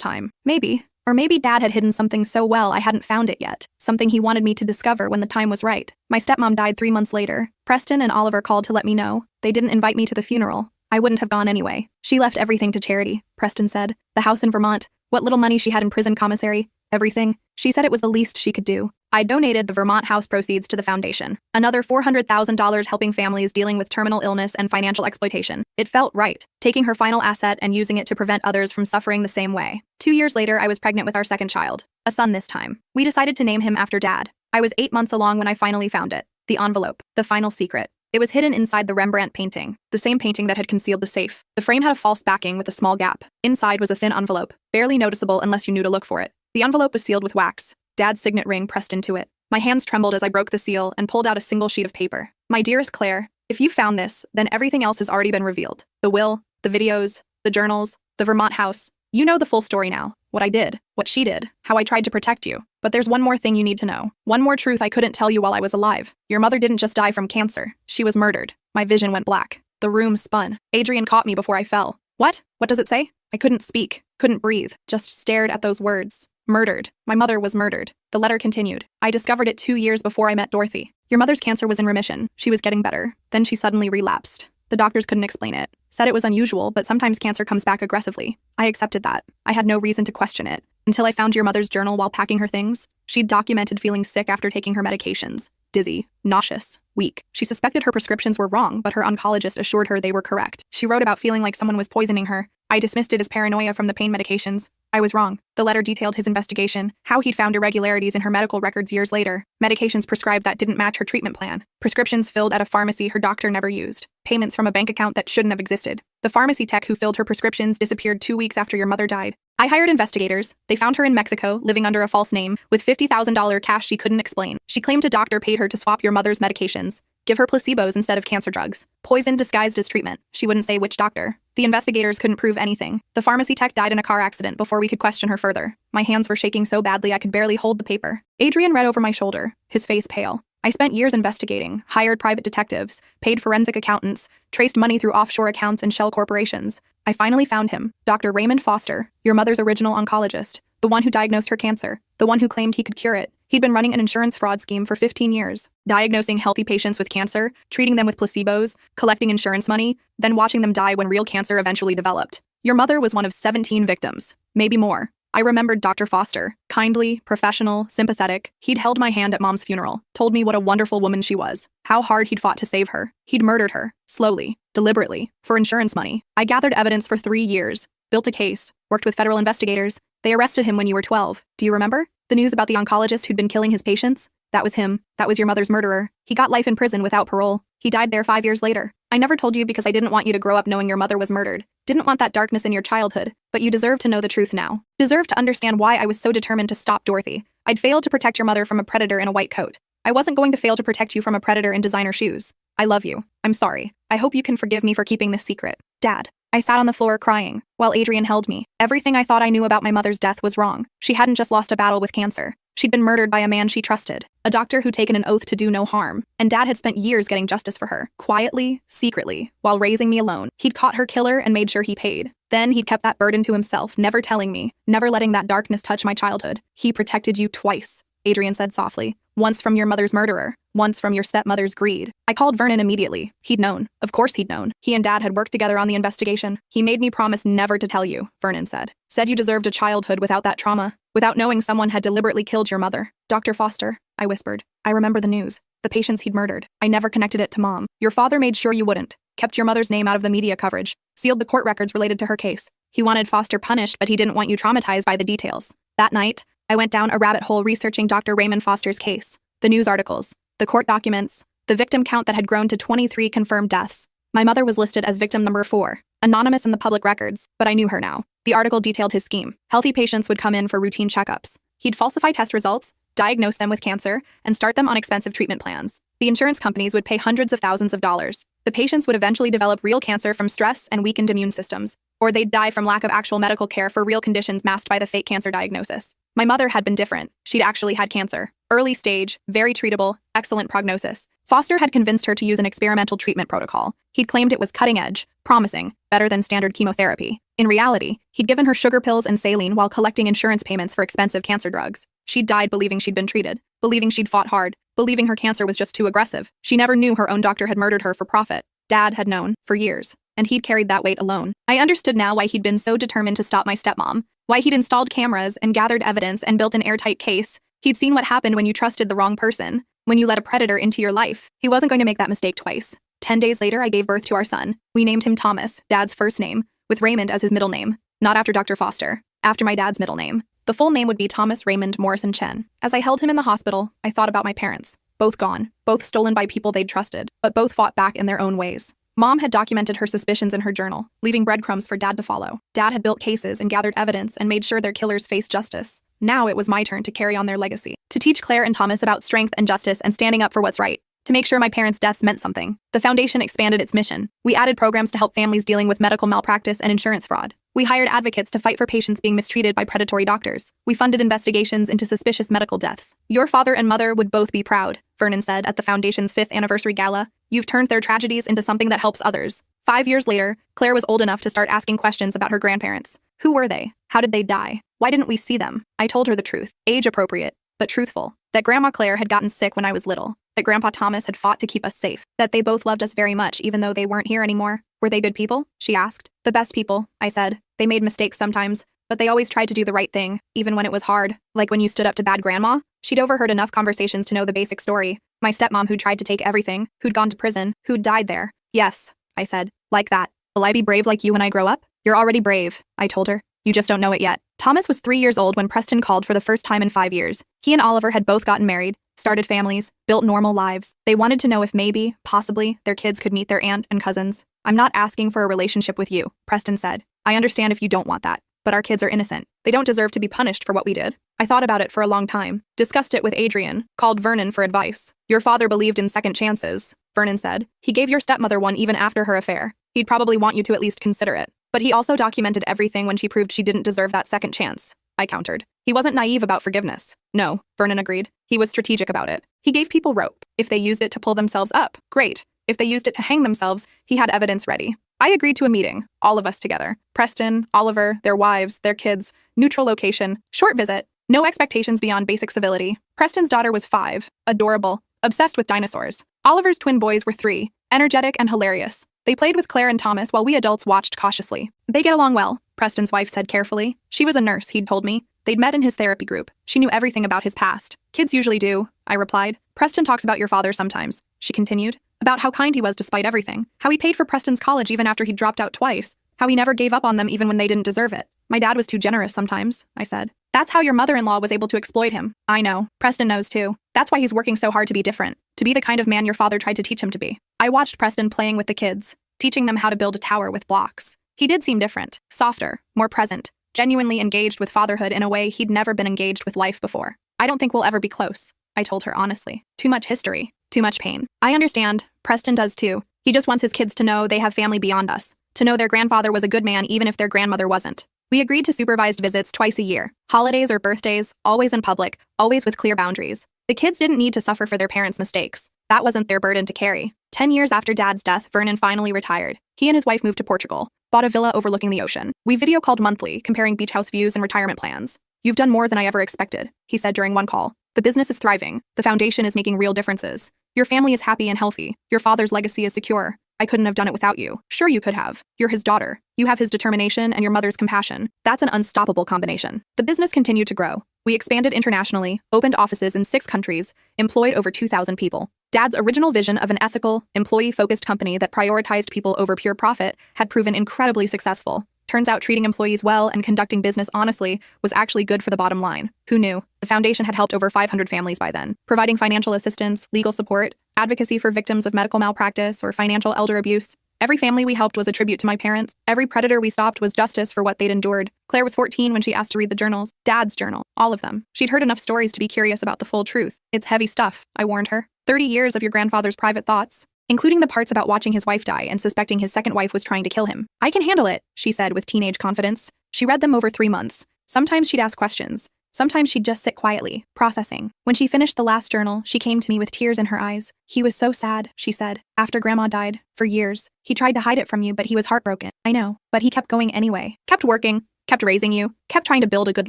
time. Maybe. Or maybe Dad had hidden something so well I hadn't found it yet. Something he wanted me to discover when the time was right. My stepmom died 3 months later. Preston and Oliver called to let me know. They didn't invite me to the funeral. I wouldn't have gone anyway. She left everything to charity, Preston said. The house in Vermont, what little money she had in prison commissary, everything. She said it was the least she could do. I donated the Vermont house proceeds to the foundation. Another $400,000 helping families dealing with terminal illness and financial exploitation. It felt right, taking her final asset and using it to prevent others from suffering the same way. 2 years later, I was pregnant with our second child. A son this time. We decided to name him after Dad. I was 8 months along when I finally found it. The envelope. The final secret. It was hidden inside the Rembrandt painting, the same painting that had concealed the safe. The frame had a false backing with a small gap. Inside was a thin envelope, barely noticeable unless you knew to look for it. The envelope was sealed with wax. Dad's signet ring pressed into it. My hands trembled as I broke the seal and pulled out a single sheet of paper. My dearest Claire, if you found this, then everything else has already been revealed. The will, the videos, the journals, the Vermont house. You know the full story now. What I did, what she did, how I tried to protect you. But there's one more thing you need to know. One more truth I couldn't tell you while I was alive. Your mother didn't just die from cancer. She was murdered. My vision went black. The room spun. Adrian caught me before I fell. What? What does it say? I couldn't speak, couldn't breathe, just stared at those words. Murdered. My mother was murdered. The letter continued. I discovered it 2 years before I met Dorothy. Your mother's cancer was in remission. She was getting better. Then she suddenly relapsed. The doctors couldn't explain it. Said it was unusual, but sometimes cancer comes back aggressively. I accepted that. I had no reason to question it. Until I found your mother's journal while packing her things. She'd documented feeling sick after taking her medications. Dizzy, nauseous, weak. She suspected her prescriptions were wrong, but her oncologist assured her they were correct. She wrote about feeling like someone was poisoning her. I dismissed it as paranoia from the pain medications. I was wrong. The letter detailed his investigation, how he'd found irregularities in her medical records years later, medications prescribed that didn't match her treatment plan, prescriptions filled at a pharmacy her doctor never used, payments from a bank account that shouldn't have existed. The pharmacy tech who filled her prescriptions disappeared 2 weeks after your mother died. I hired investigators. They found her in Mexico, living under a false name, with $50,000 cash she couldn't explain. She claimed a doctor paid her to swap your mother's medications, give her placebos instead of cancer drugs, poison disguised as treatment. She wouldn't say which doctor. The investigators couldn't prove anything. The pharmacy tech died in a car accident before we could question her further. My hands were shaking so badly I could barely hold the paper. Adrian read over my shoulder, his face pale. I spent years investigating, hired private detectives, paid forensic accountants, traced money through offshore accounts and shell corporations. I finally found him, Dr. Raymond Foster, your mother's original oncologist, the one who diagnosed her cancer, the one who claimed he could cure it. He'd been running an insurance fraud scheme for 15 years, diagnosing healthy patients with cancer, treating them with placebos, collecting insurance money, then watching them die when real cancer eventually developed. Your mother was one of 17 victims, maybe more. I remembered Dr. Foster, kindly, professional, sympathetic. He'd held my hand at Mom's funeral, told me what a wonderful woman she was, how hard he'd fought to save her. He'd murdered her, slowly, deliberately, for insurance money. I gathered evidence for 3 years, built a case, worked with federal investigators. They arrested him when you were 12. Do you remember? The news about the oncologist who'd been killing his patients? That was him. That was your mother's murderer. He got life in prison without parole. He died there 5 years later. I never told you because I didn't want you to grow up knowing your mother was murdered. Didn't want that darkness in your childhood. But you deserve to know the truth now. Deserve to understand why I was so determined to stop Dorothy. I'd failed to protect your mother from a predator in a white coat. I wasn't going to fail to protect you from a predator in designer shoes. I love you. I'm sorry. I hope you can forgive me for keeping this secret. Dad. I sat on the floor crying, while Adrian held me. Everything I thought I knew about my mother's death was wrong. She hadn't just lost a battle with cancer. She'd been murdered by a man she trusted, a doctor who'd taken an oath to do no harm, and Dad had spent years getting justice for her, quietly, secretly, while raising me alone. He'd caught her killer and made sure he paid. Then he'd kept that burden to himself, never telling me, never letting that darkness touch my childhood. He protected you twice, Adrian said softly. Once from your mother's murderer, once from your stepmother's greed. I called Vernon immediately. He'd known. Of course he'd known. He and Dad had worked together on the investigation. He made me promise never to tell you, Vernon said. Said you deserved a childhood without that trauma, without knowing someone had deliberately killed your mother. Dr. Foster, I whispered. I remember the news. The patients he'd murdered. I never connected it to Mom. Your father made sure you wouldn't. Kept your mother's name out of the media coverage. Sealed the court records related to her case. He wanted Foster punished, but he didn't want you traumatized by the details. That night, I went down a rabbit hole researching Dr. Raymond Foster's case. The news articles, the court documents, the victim count that had grown to 23 confirmed deaths. My mother was listed as victim number 4, anonymous in the public records, but I knew her now. The article detailed his scheme. Healthy patients would come in for routine checkups. He'd falsify test results, diagnose them with cancer, and start them on expensive treatment plans. The insurance companies would pay hundreds of thousands of dollars. The patients would eventually develop real cancer from stress and weakened immune systems, or they'd die from lack of actual medical care for real conditions masked by the fake cancer diagnosis. My mother had been different. She'd actually had cancer. Early stage, very treatable, excellent prognosis. Foster had convinced her to use an experimental treatment protocol. He'd claimed it was cutting edge, promising, better than standard chemotherapy. In reality, he'd given her sugar pills and saline while collecting insurance payments for expensive cancer drugs. She'd died believing she'd been treated, believing she'd fought hard, believing her cancer was just too aggressive. She never knew her own doctor had murdered her for profit. Dad had known, for years, and he'd carried that weight alone. I understood now why he'd been so determined to stop my stepmom, why he'd installed cameras and gathered evidence and built an airtight case. He'd seen what happened when you trusted the wrong person, when you let a predator into your life. He wasn't going to make that mistake twice. 10 days later, I gave birth to our son. We named him Thomas, Dad's first name, with Raymond as his middle name. Not after Dr. Foster, after my dad's middle name. The full name would be Thomas Raymond Morrison Chen. As I held him in the hospital, I thought about my parents. Both gone, both stolen by people they'd trusted, but both fought back in their own ways. Mom had documented her suspicions in her journal, leaving breadcrumbs for Dad to follow. Dad had built cases and gathered evidence and made sure their killers faced justice. Now it was my turn to carry on their legacy, to teach Claire and Thomas about strength and justice and standing up for what's right, to make sure my parents' deaths meant something. The foundation expanded its mission. We added programs to help families dealing with medical malpractice and insurance fraud. We hired advocates to fight for patients being mistreated by predatory doctors. We funded investigations into suspicious medical deaths. Your father and mother would both be proud, Vernon said at the foundation's 5th anniversary gala. You've turned their tragedies into something that helps others. 5 years later, Claire was old enough to start asking questions about her grandparents. Who were they? How did they die? Why didn't we see them? I told her the truth, age-appropriate, but truthful, that Grandma Claire had gotten sick when I was little, that Grandpa Thomas had fought to keep us safe, that they both loved us very much even though they weren't here anymore. Were they good people? She asked. The best people, I said. They made mistakes sometimes, but they always tried to do the right thing, even when it was hard. Like when you stood up to bad grandma? She'd overheard enough conversations to know the basic story. My stepmom who'd tried to take everything, who'd gone to prison, who'd died there. Yes, I said. Like that. Will I be brave like you when I grow up? You're already brave, I told her. You just don't know it yet. Thomas was 3 years old when Preston called for the first time in 5 years. He and Oliver had both gotten married, started families, built normal lives. They wanted to know if maybe, possibly, their kids could meet their aunt and cousins. I'm not asking for a relationship with you, Preston said. I understand if you don't want that, but our kids are innocent. They don't deserve to be punished for what we did. I thought about it for a long time, discussed it with Adrian, called Vernon for advice. Your father believed in second chances, Vernon said. He gave your stepmother one even after her affair. He'd probably want you to at least consider it. But he also documented everything when she proved she didn't deserve that second chance, I countered. He wasn't naive about forgiveness. No, Vernon agreed. He was strategic about it. He gave people rope. If they used it to pull themselves up, great. If they used it to hang themselves, he had evidence ready. I agreed to a meeting, all of us together. Preston, Oliver, their wives, their kids, neutral location, short visit, no expectations beyond basic civility. Preston's daughter was 5, adorable, obsessed with dinosaurs. Oliver's twin boys were 3, energetic and hilarious. They played with Claire and Thomas while we adults watched cautiously. They get along well, Preston's wife said carefully. She was a nurse, he'd told me. They'd met in his therapy group. She knew everything about his past. Kids usually do, I replied. Preston talks about your father sometimes, she continued. About how kind he was despite everything. How he paid for Preston's college even after he dropped out twice. How he never gave up on them even when they didn't deserve it. My dad was too generous sometimes, I said. That's how your mother-in-law was able to exploit him. I know. Preston knows too. That's why he's working so hard to be different. To be the kind of man your father tried to teach him to be. I watched Preston playing with the kids, teaching them how to build a tower with blocks. He did seem different, softer, more present, genuinely engaged with fatherhood in a way he'd never been engaged with life before. I don't think we'll ever be close, I told her honestly. Too much history, too much pain. I understand. Preston does too. He just wants his kids to know they have family beyond us, to know their grandfather was a good man even if their grandmother wasn't. We agreed to supervised visits twice a year, holidays or birthdays, always in public, always with clear boundaries. The kids didn't need to suffer for their parents' mistakes. That wasn't their burden to carry. 10 years after Dad's death, Vernon finally retired. He and his wife moved to Portugal, bought a villa overlooking the ocean. We video called monthly, comparing beach house views and retirement plans. You've done more than I ever expected, he said during one call. The business is thriving. The foundation is making real differences. Your family is happy and healthy. Your father's legacy is secure. I couldn't have done it without you. Sure, you could have. You're his daughter. You have his determination and your mother's compassion. That's an unstoppable combination. The business continued to grow. We expanded internationally, opened offices in 6 countries, employed over 2,000 people. Dad's original vision of an ethical, employee-focused company that prioritized people over pure profit had proven incredibly successful. Turns out treating employees well and conducting business honestly was actually good for the bottom line. Who knew? The foundation had helped over 500 families by then, providing financial assistance, legal support, advocacy for victims of medical malpractice or financial elder abuse. Every family we helped was a tribute to my parents. Every predator we stopped was justice for what they'd endured. Claire was 14 when she asked to read the journals. Dad's journal. All of them. She'd heard enough stories to be curious about the full truth. It's heavy stuff, I warned her. 30 years of your grandfather's private thoughts, including the parts about watching his wife die and suspecting his second wife was trying to kill him. I can handle it, she said with teenage confidence. She read them over 3 months. Sometimes she'd ask questions. Sometimes she'd just sit quietly, processing. When she finished the last journal, she came to me with tears in her eyes. "He was so sad," she said, "after Grandma died. For years. He tried to hide it from you, but he was heartbroken. I know. But he kept going anyway. Kept working, kept raising you, kept trying to build a good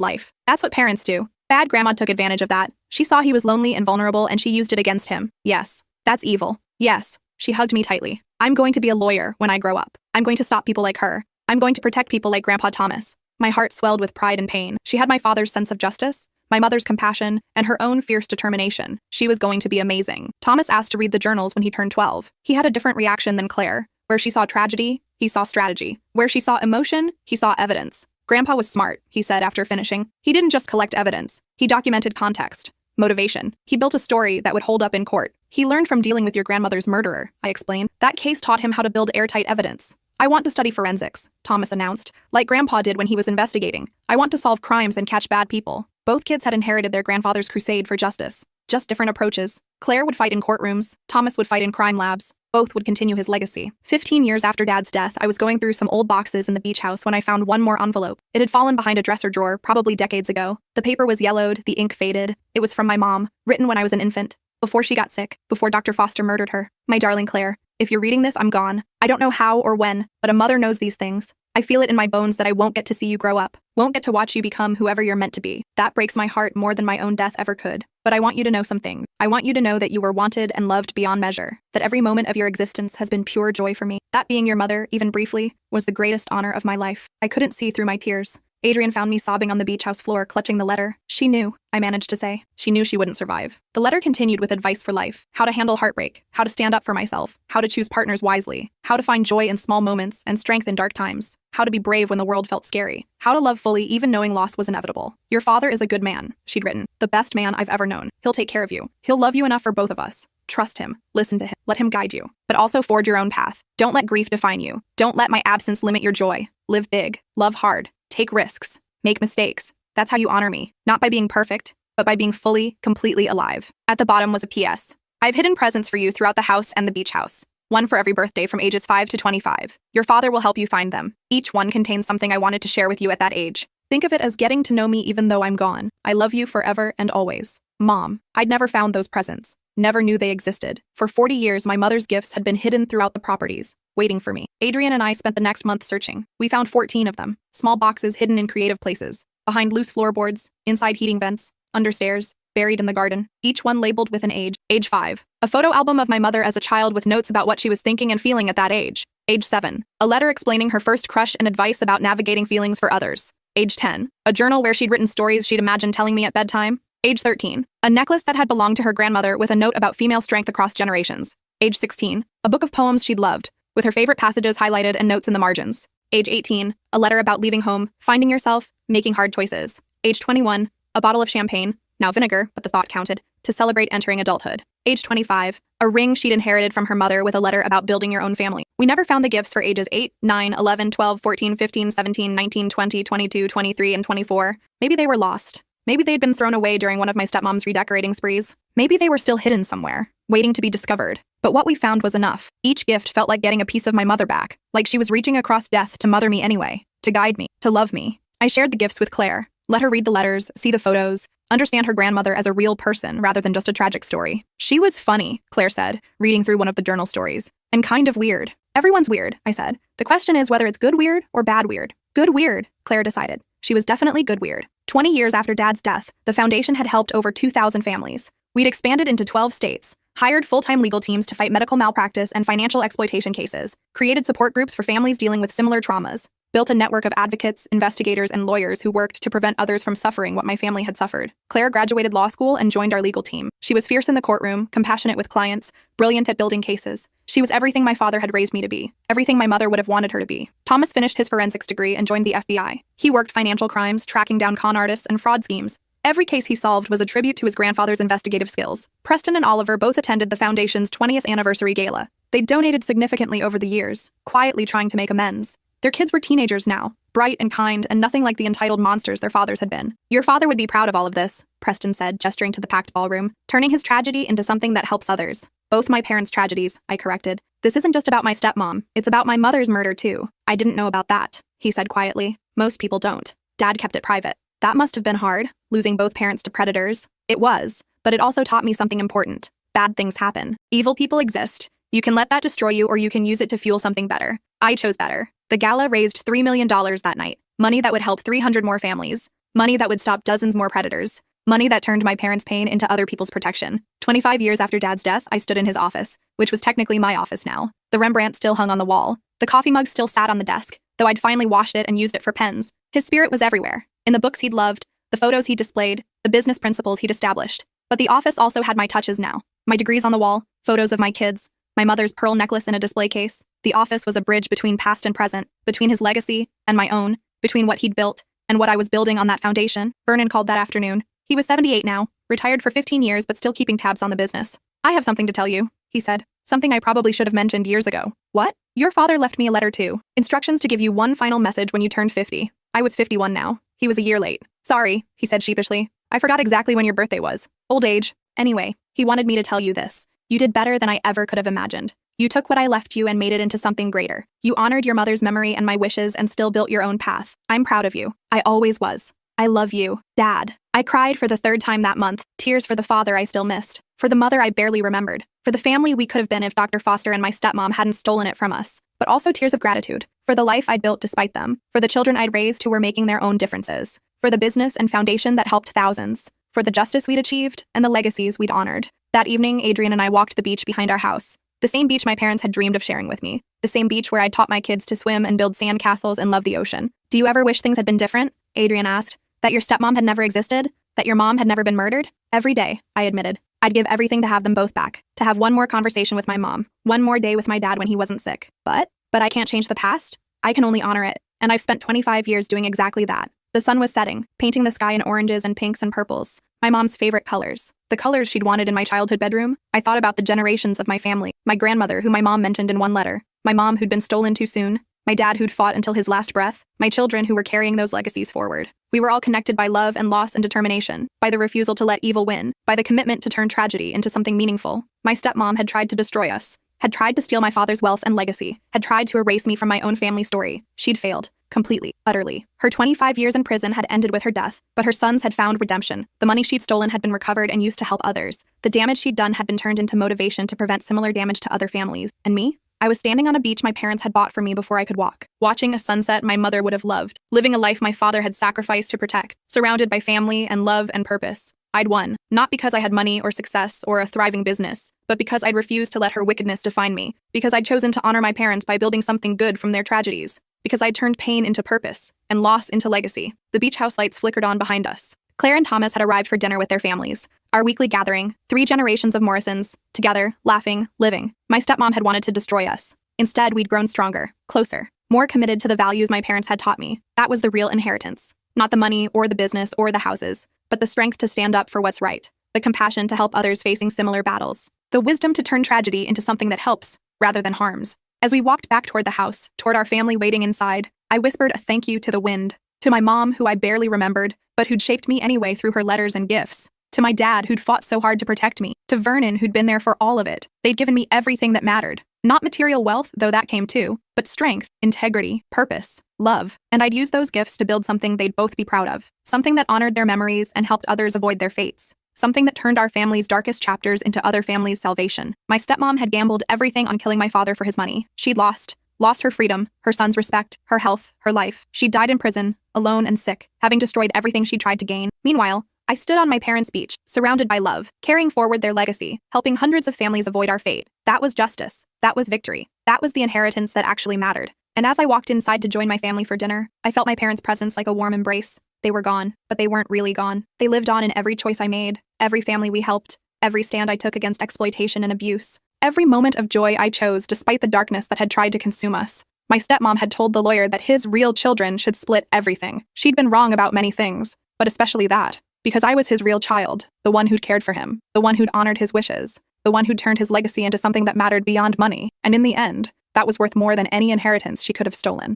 life. That's what parents do. Bad Grandma took advantage of that. She saw he was lonely and vulnerable and she used it against him. Yes. That's evil. Yes." She hugged me tightly. "I'm going to be a lawyer when I grow up. I'm going to stop people like her. I'm going to protect people like Grandpa Thomas." My heart swelled with pride and pain. She had my father's sense of justice, my mother's compassion, and her own fierce determination. She was going to be amazing. Thomas asked to read the journals when he turned 12. He had a different reaction than Claire. Where she saw tragedy, he saw strategy. Where she saw emotion, he saw evidence. "Grandpa was smart," he said after finishing. "He didn't just collect evidence. He documented context, motivation. He built a story that would hold up in court. He learned from dealing with your grandmother's murderer," I explained. "That case taught him how to build airtight evidence." "I want to study forensics," Thomas announced, "like Grandpa did when he was investigating. I want to solve crimes and catch bad people." Both kids had inherited their grandfather's crusade for justice. Just different approaches. Claire would fight in courtrooms. Thomas would fight in crime labs. Both would continue his legacy. 15 years after Dad's death, I was going through some old boxes in the beach house when I found one more envelope. It had fallen behind a dresser drawer, probably decades ago. The paper was yellowed, the ink faded. It was from my mom, written when I was an infant, before she got sick, before Dr. Foster murdered her. "My darling Claire, if you're reading this, I'm gone. I don't know how or when, but a mother knows these things. I feel it in my bones that I won't get to see you grow up, won't get to watch you become whoever you're meant to be. That breaks my heart more than my own death ever could. But I want you to know something. I want you to know that you were wanted and loved beyond measure, that every moment of your existence has been pure joy for me. That being your mother, even briefly, was the greatest honor of my life." I couldn't see through my tears. Adrian found me sobbing on the beach house floor, clutching the letter. "She knew," I managed to say. "She knew she wouldn't survive." The letter continued with advice for life: how to handle heartbreak, how to stand up for myself, how to choose partners wisely, how to find joy in small moments and strength in dark times, how to be brave when the world felt scary, how to love fully even knowing loss was inevitable. "Your father is a good man," she'd written. "The best man I've ever known. He'll take care of you. He'll love you enough for both of us. Trust him. Listen to him. Let him guide you. But also forge your own path. Don't let grief define you. Don't let my absence limit your joy. Live big. Love hard. Take risks. Make mistakes. That's how you honor me. Not by being perfect, but by being fully, completely alive." At the bottom was a PS. "I've hidden presents for you throughout the house and the beach house. One for every birthday from ages 5 to 25. Your father will help you find them. Each one contains something I wanted to share with you at that age. Think of it as getting to know me even though I'm gone. I love you forever and always. Mom." I'd never found those presents. Never knew they existed. For 40 years, my mother's gifts had been hidden throughout the properties, waiting for me. Adrian and I spent the next month searching. We found 14 of them. Small boxes hidden in creative places. Behind loose floorboards, inside heating vents, under stairs, buried in the garden. Each one labeled with an age. Age 5. A photo album of my mother as a child with notes about what she was thinking and feeling at that age. Age 7. A letter explaining her first crush and advice about navigating feelings for others. Age 10. A journal where she'd written stories she'd imagined telling me at bedtime. Age 13. A necklace that had belonged to her grandmother with a note about female strength across generations. Age 16. A book of poems she'd loved, with her favorite passages highlighted and notes in the margins. Age 18. A letter about leaving home, finding yourself, making hard choices. Age 21. A bottle of champagne, now vinegar, but the thought counted, to celebrate entering adulthood. Age 25. A ring she'd inherited from her mother with a letter about building your own family. We never found the gifts for ages 8, 9, 11, 12, 14, 15, 17, 19, 20, 22, 23, and 24. Maybe they were lost. Maybe they'd been thrown away during one of my stepmom's redecorating sprees. Maybe they were still hidden somewhere, waiting to be discovered. But what we found was enough. Each gift felt like getting a piece of my mother back, like she was reaching across death to mother me anyway, to guide me, to love me. I shared the gifts with Claire, let her read the letters, see the photos, understand her grandmother as a real person rather than just a tragic story. "She was funny," Claire said, reading through one of the journal stories. "And kind of weird." "Everyone's weird," I said. "The question is whether it's good weird or bad weird." "Good weird," Claire decided. She was definitely good weird. 20 years after Dad's death, the foundation had helped over 2,000 families. We'd expanded into 12 states, hired full-time legal teams to fight medical malpractice and financial exploitation cases, created support groups for families dealing with similar traumas, built a network of advocates, investigators, and lawyers who worked to prevent others from suffering what my family had suffered. Claire graduated law school and joined our legal team. She was fierce in the courtroom, compassionate with clients, brilliant at building cases. She was everything my father had raised me to be, everything my mother would have wanted her to be. Thomas finished his forensics degree and joined the FBI. He worked financial crimes, tracking down con artists and fraud schemes. Every case he solved was a tribute to his grandfather's investigative skills. Preston and Oliver both attended the Foundation's 20th anniversary gala. They'd donated significantly over the years, quietly trying to make amends. Their kids were teenagers now, bright and kind and nothing like the entitled monsters their fathers had been. "Your father would be proud of all of this," Preston said, gesturing to the packed ballroom, "turning his tragedy into something that helps others." "Both my parents' tragedies," I corrected. "This isn't just about my stepmom, it's about my mother's murder too." "I didn't know about that," he said quietly. "Most people don't. Dad kept it private. That must have been hard, losing both parents to predators. It was, but it also taught me something important. Bad things happen. Evil people exist. You can let that destroy you, or you can use it to fuel something better. I chose better. The gala raised $3 million that night. Money that would help 300 more families. Money that would stop dozens more predators. Money that turned my parents' pain into other people's protection. 25 years after Dad's death, I stood in his office, which was technically my office now. The Rembrandt still hung on the wall. The coffee mug still sat on the desk, though I'd finally washed it and used it for pens. His spirit was everywhere. In the books he'd loved, the photos he displayed, the business principles he'd established. But the office also had my touches now. My degrees on the wall, photos of my kids, my mother's pearl necklace in a display case. The office was a bridge between past and present, between his legacy and my own, between what he'd built and what I was building on that foundation. Vernon called that afternoon. He was 78 now, retired for 15 years but still keeping tabs on the business. I have something to tell you, he said. Something I probably should have mentioned years ago. What? Your father left me a letter too. Instructions to give you one final message when you turned 50. I was 51 now. He was a year late. Sorry, he said sheepishly. I forgot exactly when your birthday was. Old age. Anyway, he wanted me to tell you this. You did better than I ever could have imagined. You took what I left you and made it into something greater. You honored your mother's memory and my wishes and still built your own path. I'm proud of you. I always was. I love you, Dad. I cried for the third time that month, tears for the father I still missed, for the mother I barely remembered, for the family we could have been if Dr. Foster and my stepmom hadn't stolen it from us, but also tears of gratitude, for the life I'd built despite them, for the children I'd raised who were making their own differences, for the business and foundation that helped thousands, for the justice we'd achieved and the legacies we'd honored. That evening, Adrian and I walked the beach behind our house, the same beach my parents had dreamed of sharing with me, the same beach where I'd taught my kids to swim and build sand castles and love the ocean. Do you ever wish things had been different? Adrian asked. That your stepmom had never existed? That your mom had never been murdered? Every day, I admitted. I'd give everything to have them both back, to have one more conversation with my mom, one more day with my dad when he wasn't sick. But I can't change the past. I can only honor it. And I've spent 25 years doing exactly that. The sun was setting, painting the sky in oranges and pinks and purples, my mom's favorite colors, the colors she'd wanted in my childhood bedroom. I thought about the generations of my family, my grandmother, who my mom mentioned in one letter, my mom who'd been stolen too soon, my dad who'd fought until his last breath, my children who were carrying those legacies forward. We were all connected by love and loss and determination, by the refusal to let evil win, by the commitment to turn tragedy into something meaningful. My stepmom had tried to destroy us, had tried to steal my father's wealth and legacy, had tried to erase me from my own family story. She'd failed. Completely, utterly. Her 25 years in prison had ended with her death, but her sons had found redemption. The money she'd stolen had been recovered and used to help others. The damage she'd done had been turned into motivation to prevent similar damage to other families. And me? I was standing on a beach my parents had bought for me before I could walk, watching a sunset my mother would have loved, living a life my father had sacrificed to protect, surrounded by family and love and purpose. I'd won, not because I had money or success or a thriving business, but because I'd refused to let her wickedness define me, because I'd chosen to honor my parents by building something good from their tragedies, because I'd turned pain into purpose and loss into legacy. The beach house lights flickered on behind us. Claire and Thomas had arrived for dinner with their families. Our weekly gathering, 3 generations of Morrisons, together, laughing, living. My stepmom had wanted to destroy us. Instead, we'd grown stronger, closer, more committed to the values my parents had taught me. That was the real inheritance. Not the money or the business or the houses, but the strength to stand up for what's right, the compassion to help others facing similar battles, the wisdom to turn tragedy into something that helps rather than harms. As we walked back toward the house, toward our family waiting inside, I whispered a thank you to the wind, to my mom who I barely remembered, but who'd shaped me anyway through her letters and gifts, to my dad who'd fought so hard to protect me, to Vernon who'd been there for all of it. They'd given me everything that mattered. Not material wealth, though that came too, but strength, integrity, purpose, love. And I'd use those gifts to build something they'd both be proud of, something that honored their memories and helped others avoid their fates, something that turned our family's darkest chapters into other families' salvation. My stepmom had gambled everything on killing my father for his money. She'd lost her freedom, her son's respect, her health, her life. She died in prison, alone and sick, having destroyed everything she tried to gain. Meanwhile, I stood on my parents' beach, surrounded by love, carrying forward their legacy, helping hundreds of families avoid our fate. That was justice. That was victory. That was the inheritance that actually mattered. And as I walked inside to join my family for dinner, I felt my parents' presence like a warm embrace. They were gone, but they weren't really gone. They lived on in every choice I made, every family we helped, every stand I took against exploitation and abuse, every moment of joy I chose despite the darkness that had tried to consume us. My stepmom had told the lawyer that his real children should split everything. She'd been wrong about many things, but especially that. Because I was his real child, the one who'd cared for him, the one who'd honored his wishes, the one who'd turned his legacy into something that mattered beyond money. And in the end, that was worth more than any inheritance she could have stolen.